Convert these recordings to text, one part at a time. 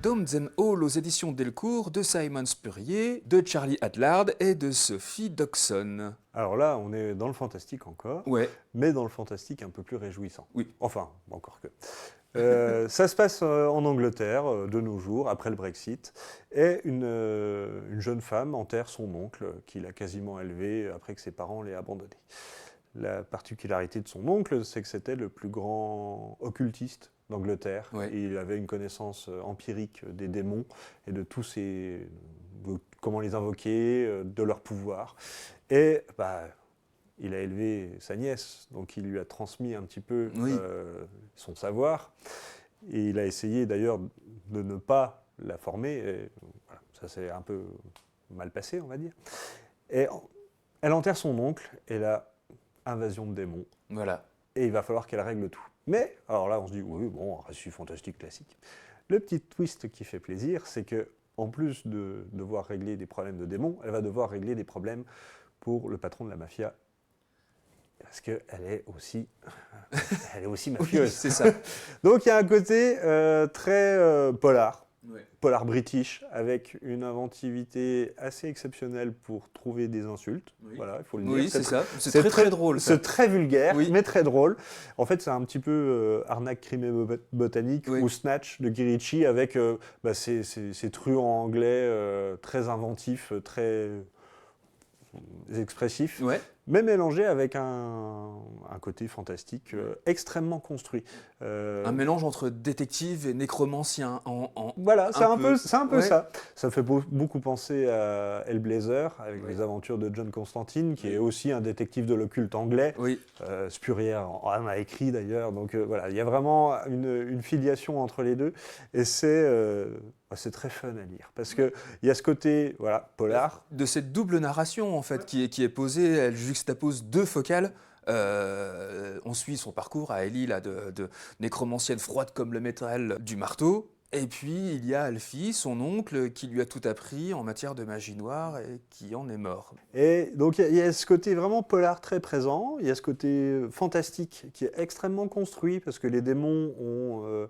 Dom Zen Hall aux éditions Delcourt de Simon Spurrier, de Charlie Adlard et de Sophie Doxon. Alors là, on est dans le fantastique encore, Ouais, mais dans le fantastique un peu plus réjouissant. oui. Enfin, encore que. Ça se passe en Angleterre, de nos jours, après le Brexit, et une jeune femme enterre son oncle, qu'il a quasiment élevé après que ses parents l'aient abandonné. La particularité de son oncle, c'est que c'était le plus grand occultiste d'Angleterre. Ouais. Et il avait une connaissance empirique des démons et de tous ces... de comment les invoquer, de leur pouvoir. Et il a élevé sa nièce, donc il lui a transmis un petit peu son savoir. Et il a essayé d'ailleurs de ne pas la former. Et, voilà, ça s'est un peu mal passé, on va dire. Et elle enterre son oncle, et là, invasion de démons. Voilà. Et il va falloir qu'elle règle tout. Mais, alors là, on se dit, oui, bon, un récit fantastique classique. Le petit twist qui fait plaisir, c'est que en plus de devoir régler des problèmes de démons, elle va devoir régler des problèmes pour le patron de la mafia. Parce qu'elle est aussi mafieuse. Oui, c'est ça. Donc il y a un côté très polar. Ouais. Polar british, avec une inventivité assez exceptionnelle pour trouver des insultes. Oui. Voilà, il faut le dire. Oui, c'est ça. C'est très, très drôle. ça. C'est très vulgaire, Oui. mais très drôle. En fait, c'est un petit peu Arnaque, crime et botanique Oui. ou Snatch de Guy Ritchie avec ces truands anglais très inventifs, très expressifs. Ouais. Mais mélangé avec un côté fantastique extrêmement construit. Un mélange entre détective et nécromancien. Voilà, c'est un peu Ouais. ça. Ça fait beaucoup penser à Hellblazer, avec les aventures de John Constantine, qui est aussi un détective de l'occulte anglais. Oui. Spurrier en a écrit d'ailleurs. Donc voilà, il y a vraiment une filiation entre les deux. Et c'est très fun à lire. Parce qu'il y a ce côté polar. De cette double narration en fait qui est posée, elle juxtapose deux focales. On suit son parcours à Ellie là, de nécromancienne froide comme le métal du marteau. Et puis il y a Alfie, son oncle, qui lui a tout appris en matière de magie noire et qui en est mort. Et donc il y a ce côté vraiment polar très présent, il y a ce côté fantastique qui est extrêmement construit parce que les démons ont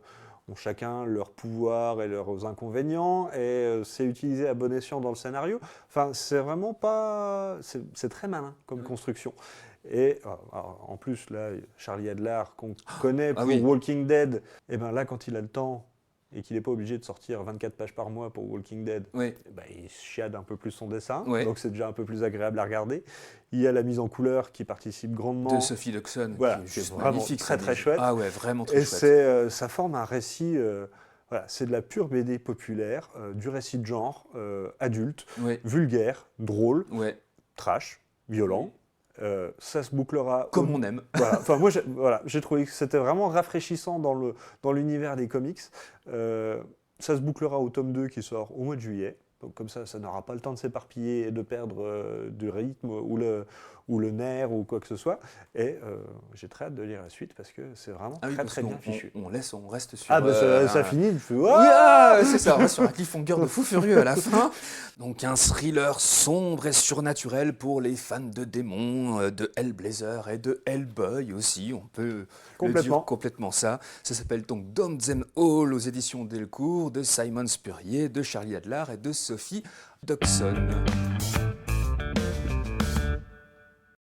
chacun leur pouvoir et leurs inconvénients et c'est utilisé à bon escient dans le scénario. Enfin, c'est vraiment pas... C'est très malin comme construction. Et alors, en plus, là, Charlie Adlard, qu'on connaît pour Walking Dead, et ben là, quand il a le temps et qu'il n'est pas obligé de sortir 24 pages par mois pour Walking Dead, il chiade un peu plus son dessin, donc c'est déjà un peu très agréable à regarder. Il y a la mise en couleur qui participe grandement. De Sophie Doxon, voilà, qui est juste vraiment magnifique. très chouette. Ah ouais, vraiment très chouette. Et ça forme un récit... voilà, c'est de la pure BD populaire, du récit de genre, adulte, vulgaire, drôle, trash, violent. Ça se bouclera... Comme on aime. Voilà. Enfin, moi, j'ai trouvé que c'était vraiment rafraîchissant dans l'univers des comics. Ça se bouclera au tome 2 qui sort au mois de juillet. Donc comme ça n'aura pas le temps de s'éparpiller et de perdre du rythme ou le nerf ou quoi que ce soit. Et j'ai très hâte de lire la suite parce que c'est vraiment très bien fichu. On reste sur... ça finit, il fait... c'est ça, on reste sur un cliffhanger de fou furieux à la fin. Donc un thriller sombre et surnaturel pour les fans de démons, de Hellblazer et de Hellboy aussi, on peut le dire complètement ça. Ça s'appelle donc Dom Zen Hall aux éditions Delcourt de Simon Spurrier, de Charlie Adlard et de Sophie Doxon.